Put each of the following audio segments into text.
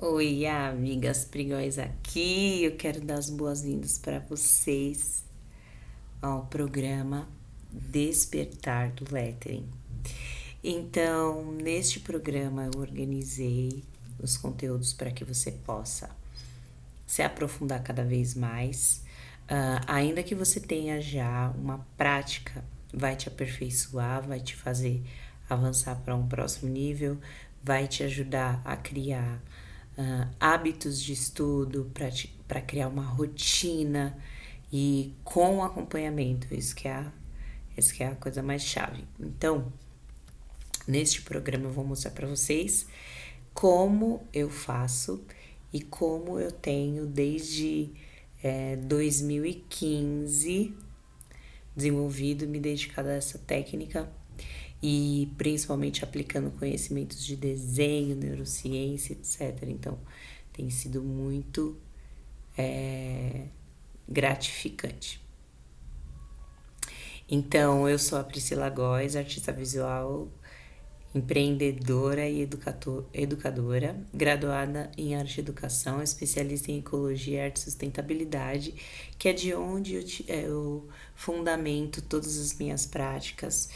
Oi, amigas prigóis aqui. Eu quero dar as boas-vindas para vocês ao programa Despertar do Lettering. Então, neste programa eu organizei os conteúdos para que você possa se aprofundar cada vez mais. Ainda que você tenha já uma prática, vai te aperfeiçoar, vai te fazer avançar para um próximo nível, vai te ajudar a criar hábitos de estudo, para criar uma rotina e com acompanhamento. Isso que é a coisa mais chave. Então, neste programa eu vou mostrar para vocês como eu faço e como eu tenho desde 2015 desenvolvido e me dedicado a essa técnica e principalmente aplicando conhecimentos de desenho, neurociência, etc. Então, tem sido muito gratificante. Então, eu sou a Priscila Góes, artista visual, empreendedora e educadora, graduada em arte e educação, especialista em ecologia, arte e sustentabilidade, que é de onde eu fundamento todas as minhas práticas,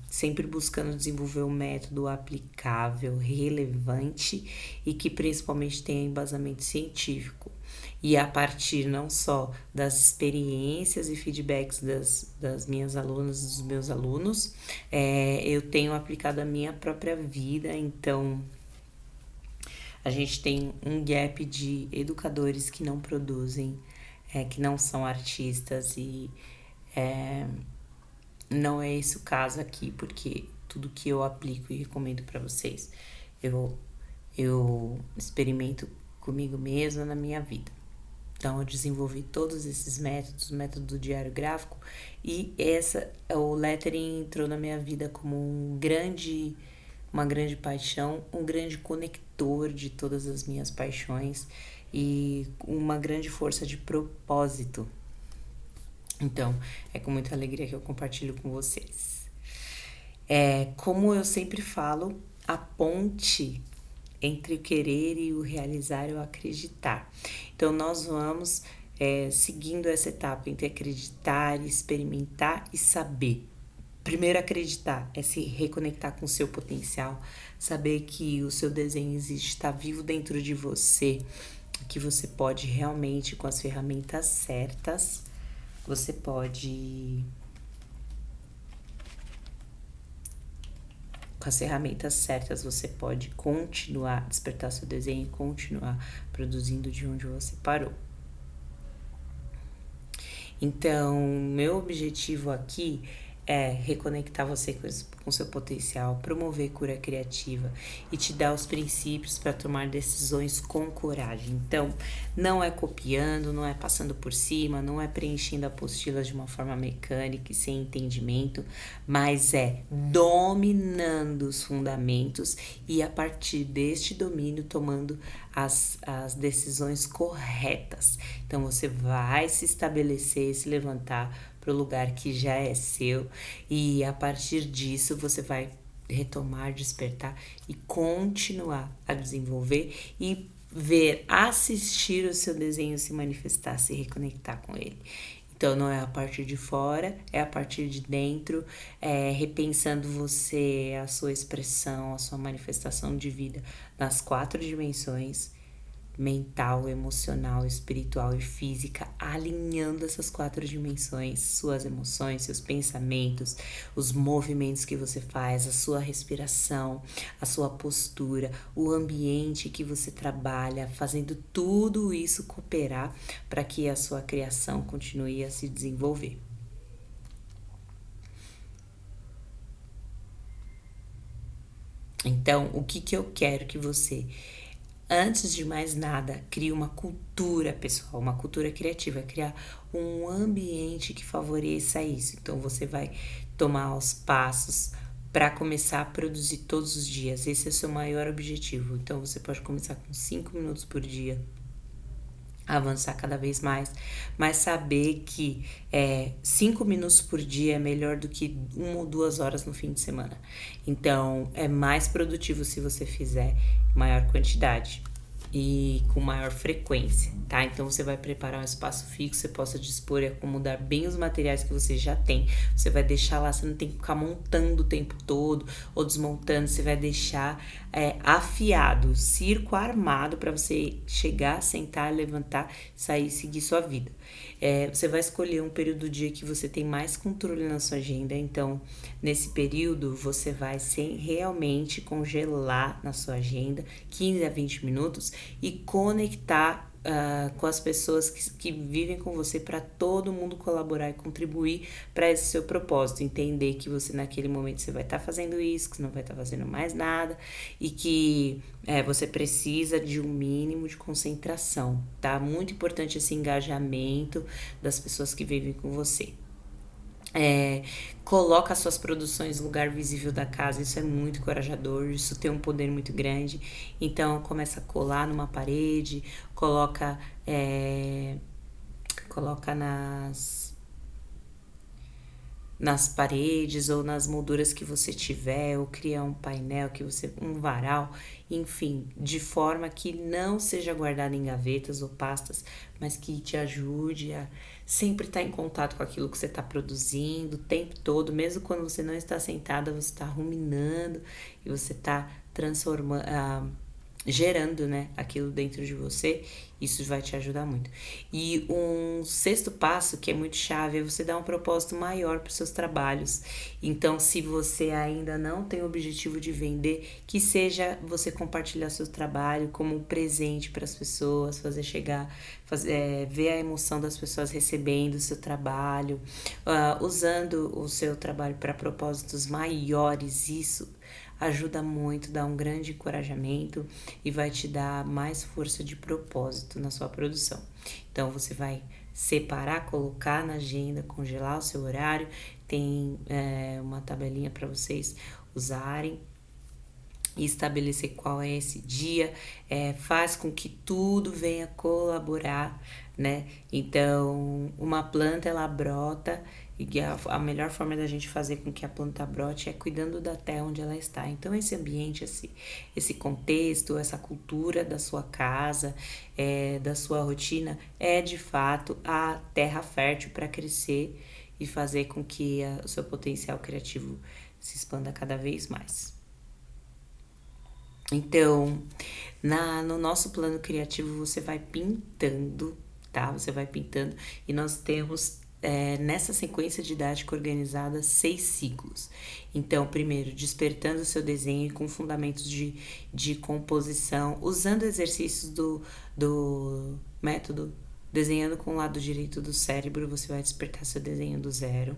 sempre buscando desenvolver um método aplicável, relevante e que principalmente tenha embasamento científico. E a partir não só das experiências e feedbacks das minhas alunas, dos meus alunos, eu tenho aplicado a minha própria vida. Então, a gente tem um gap de educadores que não produzem, que não são artistas, e não é esse o caso aqui, porque tudo que eu aplico e recomendo para vocês, eu, eu experimento comigo mesma na minha vida. Então, eu desenvolvi todos esses métodos, o método do diário gráfico, e o lettering entrou na minha vida como uma grande paixão, um grande conector de todas as minhas paixões e uma grande força de propósito. Então, é com muita alegria que eu compartilho com vocês. Como eu sempre falo, a ponte entre o querer e o realizar e o acreditar. Então, nós vamos seguindo essa etapa entre acreditar, experimentar e saber. Primeiro, acreditar é se reconectar com o seu potencial, saber que o seu desenho existe, está vivo dentro de você, que você pode realmente, com as ferramentas certas, você pode com as ferramentas certas, você pode continuar, despertar seu desenho e continuar produzindo de onde você parou. Então, meu objetivo aqui é reconectar você com seu potencial, promover cura criativa e te dar os princípios para tomar decisões com coragem. Então, não é copiando, não é passando por cima, não é preenchendo apostilas de uma forma mecânica e sem entendimento, mas é dominando os fundamentos e a partir deste domínio tomando as decisões corretas. Então, você vai se estabelecer, se levantar para o lugar que já é seu e a partir disso você vai retomar, despertar e continuar a desenvolver e ver, assistir o seu desenho se manifestar, se reconectar com ele. Então, não é a partir de fora, é a partir de dentro, repensando você, a sua expressão, a sua manifestação de vida nas 4 dimensões, mental, emocional, espiritual e física, alinhando essas 4 dimensões, suas emoções, seus pensamentos, os movimentos que você faz, a sua respiração, a sua postura, o ambiente que você trabalha, fazendo tudo isso cooperar para que a sua criação continue a se desenvolver. Então, o que eu quero que você, antes de mais nada, crie uma cultura pessoal, uma cultura criativa, criar um ambiente que favoreça isso. Então, você vai tomar os passos para começar a produzir todos os dias. Esse é o seu maior objetivo. Então, você pode começar com 5 minutos por dia, avançar cada vez mais, mas saber que 5 minutos por dia é melhor do que 1 ou 2 horas no fim de semana. Então, é mais produtivo se você fizer maior quantidade e com maior frequência, tá? Então você vai preparar um espaço fixo, você possa dispor e acomodar bem os materiais que você já tem. Você vai deixar lá, você não tem que ficar montando o tempo todo ou desmontando, você vai deixar afiado, circo armado para você chegar, sentar, levantar, sair e seguir sua vida. Você vai escolher um período do dia que você tem mais controle na sua agenda, então nesse período você vai realmente congelar na sua agenda 15 a 20 minutos e conectar com as pessoas que vivem com você para todo mundo colaborar e contribuir para esse seu propósito. Entender que você naquele momento você vai estar fazendo isso, que você não vai estar fazendo mais nada e que você precisa de um mínimo de concentração, tá? Muito importante esse engajamento das pessoas que vivem com você. Coloca suas produções no lugar visível da casa, isso é muito encorajador, isso tem um poder muito grande. Então começa a colar numa parede, coloca nas paredes ou nas molduras que você tiver, ou criar um painel um varal, enfim, de forma que não seja guardado em gavetas ou pastas, mas que te ajude a sempre estar em contato com aquilo que você está produzindo o tempo todo, mesmo quando você não está sentada, você está ruminando e você está transformando, gerando, né, aquilo dentro de você. Isso vai te ajudar muito. E um sexto passo que é muito chave é você dar um propósito maior para os seus trabalhos. Então, se você ainda não tem o objetivo de vender, que seja você compartilhar seu trabalho como um presente para as pessoas, ver a emoção das pessoas recebendo o seu trabalho, usando o seu trabalho para propósitos maiores. Isso ajuda muito, dá um grande encorajamento e vai te dar mais força de propósito na sua produção. Então você vai separar, colocar na agenda, congelar o seu horário, tem uma tabelinha para vocês usarem e estabelecer qual é esse dia, faz com que tudo venha colaborar, né? Então, uma planta, ela brota, e a melhor forma da gente fazer com que a planta brote é cuidando da terra onde ela está. Então, esse ambiente, esse contexto, essa cultura da sua casa, da sua rotina, é de fato a terra fértil para crescer e fazer com que o seu potencial criativo se expanda cada vez mais. Então, no nosso plano criativo, você vai pintando, tá? Você vai pintando e nós temos, nessa sequência didática organizada, 6 ciclos. Então, primeiro, despertando o seu desenho com fundamentos de composição, usando exercícios do método desenhando com o lado direito do cérebro, você vai despertar seu desenho do zero.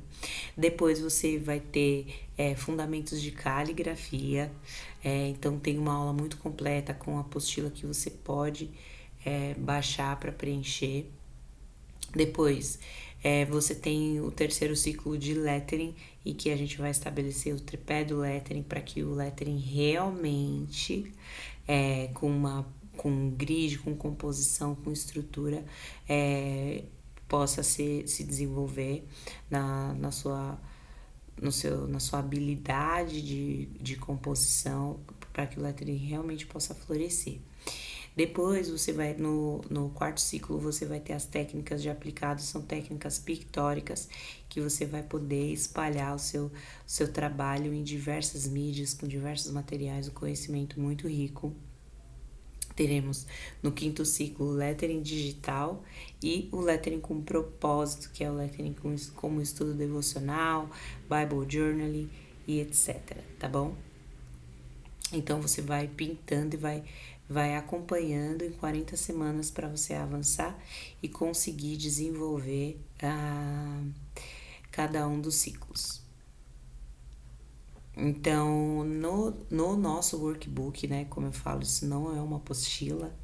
Depois você vai ter fundamentos de caligrafia. Então tem uma aula muito completa com a apostila que você pode baixar para preencher. Depois você tem o terceiro ciclo de lettering, e que a gente vai estabelecer o tripé do lettering para que o lettering realmente com grid, com composição, com estrutura, possa se desenvolver na sua habilidade de composição, para que o lettering realmente possa florescer. Depois você vai, no quarto ciclo, você vai ter as técnicas de aplicado, são técnicas pictóricas, que você vai poder espalhar o seu trabalho em diversas mídias, com diversos materiais, um conhecimento muito rico. Teremos no quinto ciclo o lettering digital e o lettering com propósito, que é o lettering como estudo devocional, Bible journaling e etc, tá bom? Então você vai pintando e vai acompanhando em 40 semanas para você avançar e conseguir desenvolver cada um dos ciclos. Então, no nosso workbook, né, como eu falo, isso não é uma apostila,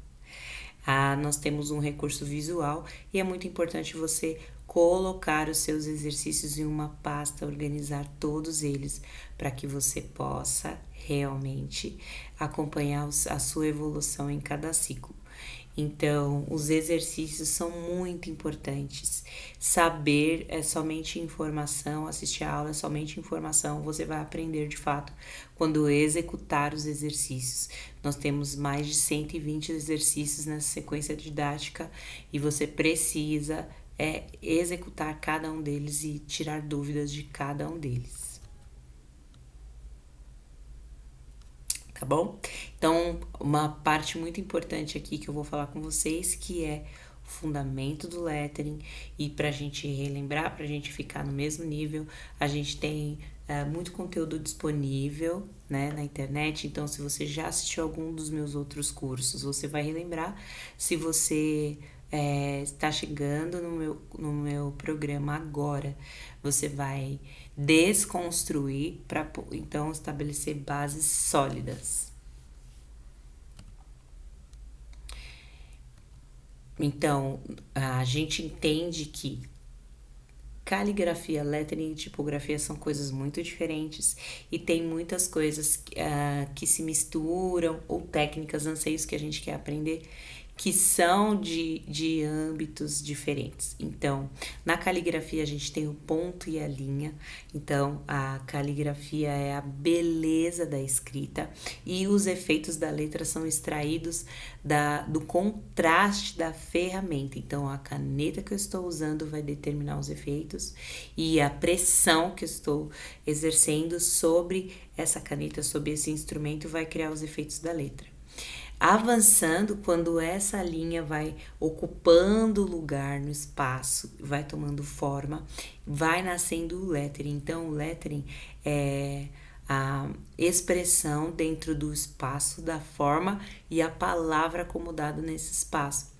nós temos um recurso visual e é muito importante você colocar os seus exercícios em uma pasta, organizar todos eles, para que você possa realmente acompanhar a sua evolução em cada ciclo. Então, os exercícios são muito importantes. Saber é somente informação, assistir a aula é somente informação, você vai aprender de fato quando executar os exercícios. Nós temos mais de 120 exercícios nessa sequência didática e você precisa executar cada um deles e tirar dúvidas de cada um deles. Tá bom? Então, uma parte muito importante aqui que eu vou falar com vocês, que é o fundamento do lettering, e pra gente relembrar, pra gente ficar no mesmo nível, a gente tem muito conteúdo disponível, né, na internet. Então, se você já assistiu algum dos meus outros cursos, você vai relembrar. Se você está chegando no meu programa agora, você vai desconstruir para então estabelecer bases sólidas. Então, a gente entende que caligrafia, lettering e tipografia são coisas muito diferentes e tem muitas coisas que se misturam, ou técnicas, anseios que a gente quer aprender, que são de âmbitos diferentes. Então, na caligrafia a gente tem o ponto e a linha. Então, a caligrafia é a beleza da escrita e os efeitos da letra são extraídos do contraste da ferramenta. Então, a caneta que eu estou usando vai determinar os efeitos e a pressão que eu estou exercendo sobre essa caneta, sobre esse instrumento, vai criar os efeitos da letra. Avançando, quando essa linha vai ocupando lugar no espaço, vai tomando forma, vai nascendo o lettering. Então, o lettering é a expressão dentro do espaço, da forma e a palavra acomodada nesse espaço.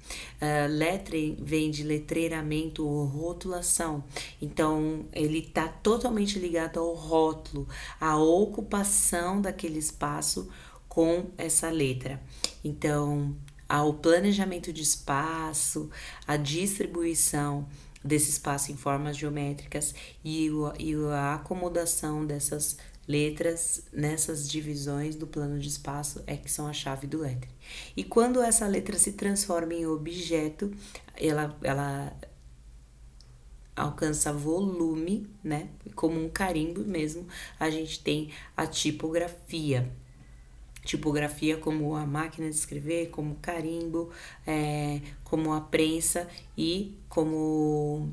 Lettering vem de letreiramento ou rotulação, então ele está totalmente ligado ao rótulo, à ocupação daquele espaço com essa letra. Então, ao planejamento de espaço, a distribuição desse espaço em formas geométricas e a acomodação dessas letras nessas divisões do plano de espaço é que são a chave do lettering. E quando essa letra se transforma em objeto, ela alcança volume, né? Como um carimbo mesmo, a gente tem a tipografia. Tipografia como a máquina de escrever, como carimbo, como a prensa e como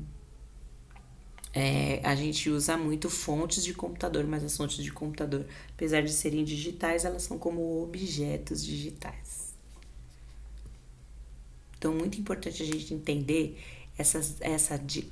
a gente usa muito fontes de computador, mas as fontes de computador, apesar de serem digitais, elas são como objetos digitais. Então, muito importante a gente entender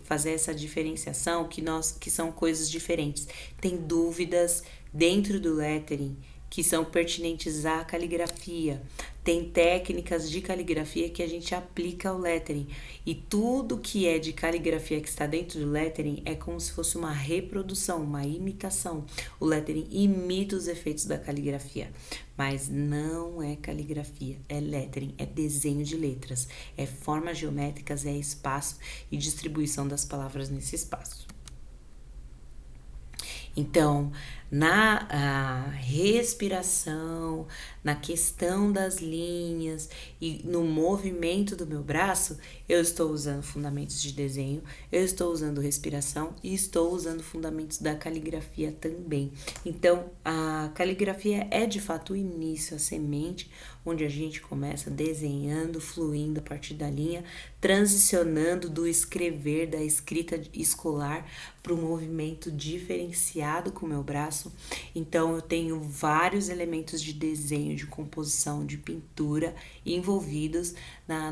fazer essa diferenciação que são coisas diferentes. Tem dúvidas dentro do lettering que são pertinentes à caligrafia. Tem técnicas de caligrafia que a gente aplica ao lettering. E tudo que é de caligrafia que está dentro do lettering é como se fosse uma reprodução, uma imitação. O lettering imita os efeitos da caligrafia, mas não é caligrafia, é lettering, é desenho de letras, é formas geométricas, é espaço e distribuição das palavras nesse espaço. Então, na respiração, na questão das linhas e no movimento do meu braço, eu estou usando fundamentos de desenho, eu estou usando respiração e estou usando fundamentos da caligrafia também. Então, a caligrafia é de fato o início, a semente, onde a gente começa desenhando, fluindo a partir da linha, transicionando do escrever, da escrita escolar para um movimento diferenciado com o meu braço. Então, eu tenho vários elementos de desenho, de composição, de pintura envolvidos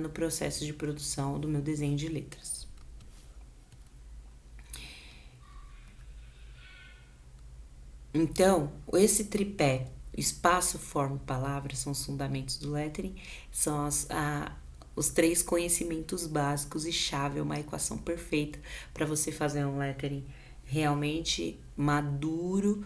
no processo de produção do meu desenho de letras. Então, esse tripé, espaço, forma e palavra, são os fundamentos do lettering, são os 3 conhecimentos básicos e chave, é uma equação perfeita para você fazer um lettering realmente maduro,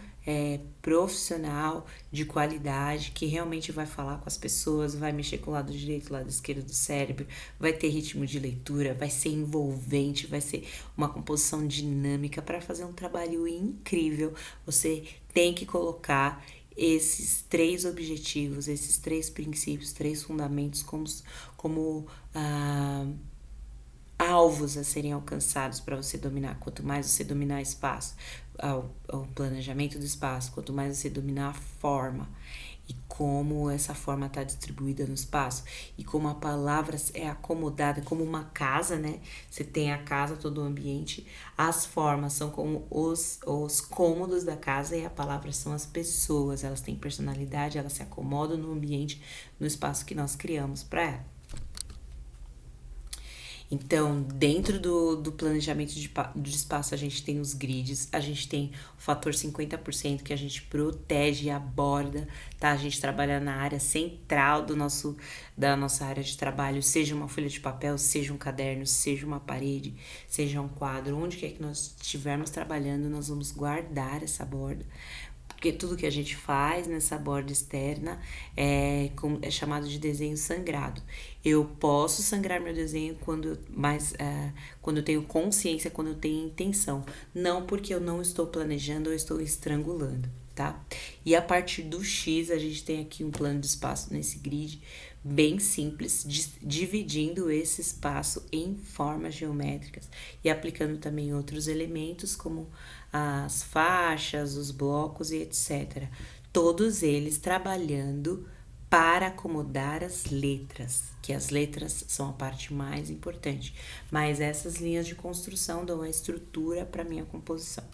profissional, de qualidade, que realmente vai falar com as pessoas, vai mexer com o lado direito, o lado esquerdo do cérebro, vai ter ritmo de leitura, vai ser envolvente, vai ser uma composição dinâmica. Para fazer um trabalho incrível, você tem que colocar esses 3 objetivos, esses 3 princípios, 3 fundamentos como alvos a serem alcançados para você dominar. Quanto mais você dominar espaço, o planejamento do espaço, quanto mais você dominar a forma e como essa forma está distribuída no espaço e como a palavra é acomodada como uma casa, né? Você tem a casa, todo o ambiente, as formas são como os cômodos da casa e a palavra são as pessoas, elas têm personalidade, elas se acomodam no ambiente, no espaço que nós criamos para ela. Então, dentro do planejamento de espaço, a gente tem os grids, a gente tem o fator 50% que a gente protege e aborda, tá? A gente trabalha na área central da nossa área de trabalho, seja uma folha de papel, seja um caderno, seja uma parede, seja um quadro, onde quer que nós estivermos trabalhando, nós vamos guardar essa borda. Porque tudo que a gente faz nessa borda externa é chamado de desenho sangrado. Eu posso sangrar meu desenho quando eu tenho consciência, quando eu tenho intenção. Não porque eu não estou planejando ou estou estrangulando, tá? E a partir do X, a gente tem aqui um plano de espaço nesse grid bem simples, dividindo esse espaço em formas geométricas e aplicando também outros elementos como as faixas, os blocos e etc. Todos eles trabalhando para acomodar as letras, que as letras são a parte mais importante, mas essas linhas de construção dão a estrutura para minha composição.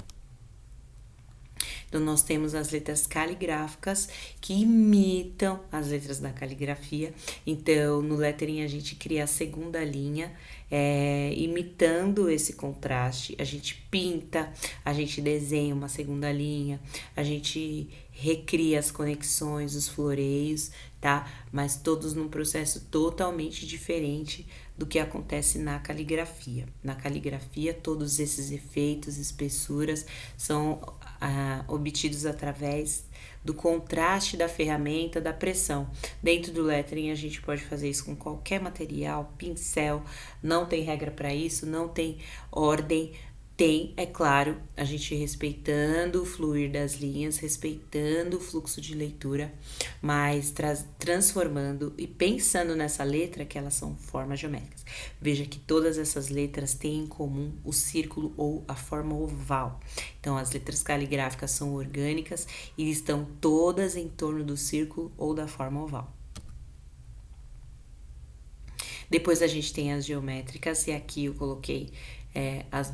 Então, nós temos as letras caligráficas que imitam as letras da caligrafia. Então, no lettering, a gente cria a segunda linha, imitando esse contraste. A gente pinta, a gente desenha uma segunda linha, a gente recria as conexões, os floreios, tá? Mas todos num processo totalmente diferente do que acontece na caligrafia. Na caligrafia, todos esses efeitos, espessuras são obtidos através do contraste da ferramenta, da pressão. Dentro do lettering, a gente pode fazer isso com qualquer material, pincel, não tem regra para isso, não tem ordem. Tem, é claro, a gente respeitando o fluir das linhas, respeitando o fluxo de leitura, mas transformando e pensando nessa letra que elas são formas geométricas. Veja que todas essas letras têm em comum o círculo ou a forma oval. Então, as letras caligráficas são orgânicas e estão todas em torno do círculo ou da forma oval. Depois a gente tem as geométricas, e aqui eu coloquei as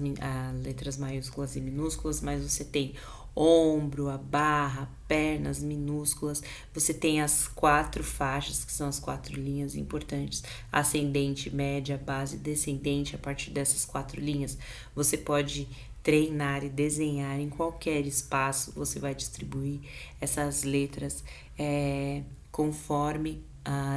letras maiúsculas e minúsculas, mas você tem ombro, a barra, pernas minúsculas, você tem as 4 faixas, que são as 4 linhas importantes, ascendente, média, base, descendente. A partir dessas 4 linhas, você pode treinar e desenhar em qualquer espaço, você vai distribuir essas letras conforme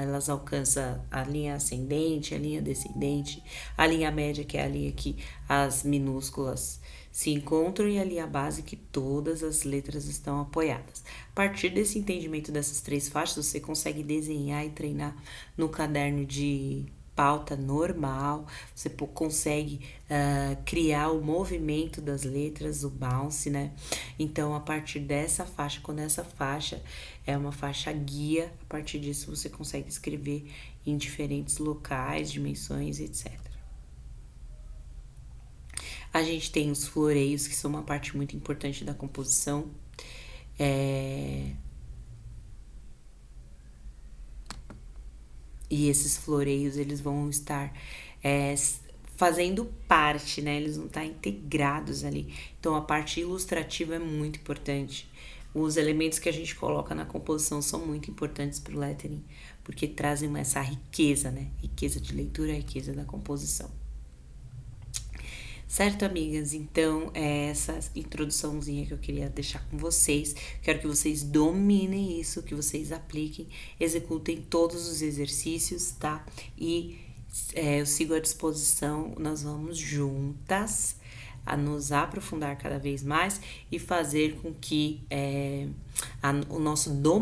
elas alcançam a linha ascendente, a linha descendente, a linha média, que é a linha que as minúsculas se encontram, e a linha base, que todas as letras estão apoiadas. A partir desse entendimento dessas 3 faixas, você consegue desenhar e treinar no caderno de pauta normal, você consegue criar o movimento das letras, o bounce, né? Então, a partir dessa faixa, quando essa faixa é uma faixa guia, a partir disso você consegue escrever em diferentes locais, dimensões, etc. A gente tem os floreios, que são uma parte muito importante da composição. E esses floreios, eles vão estar fazendo parte, né? Eles vão estar integrados ali. Então, a parte ilustrativa é muito importante. Os elementos que a gente coloca na composição são muito importantes para o lettering, porque trazem essa riqueza, né? Riqueza de leitura, riqueza da composição. Certo, amigas? Então, é essa introduçãozinha que eu queria deixar com vocês. Quero que vocês dominem isso, que vocês apliquem, executem todos os exercícios, tá? E eu sigo à disposição, nós vamos juntas a nos aprofundar cada vez mais e fazer com que o nosso domínio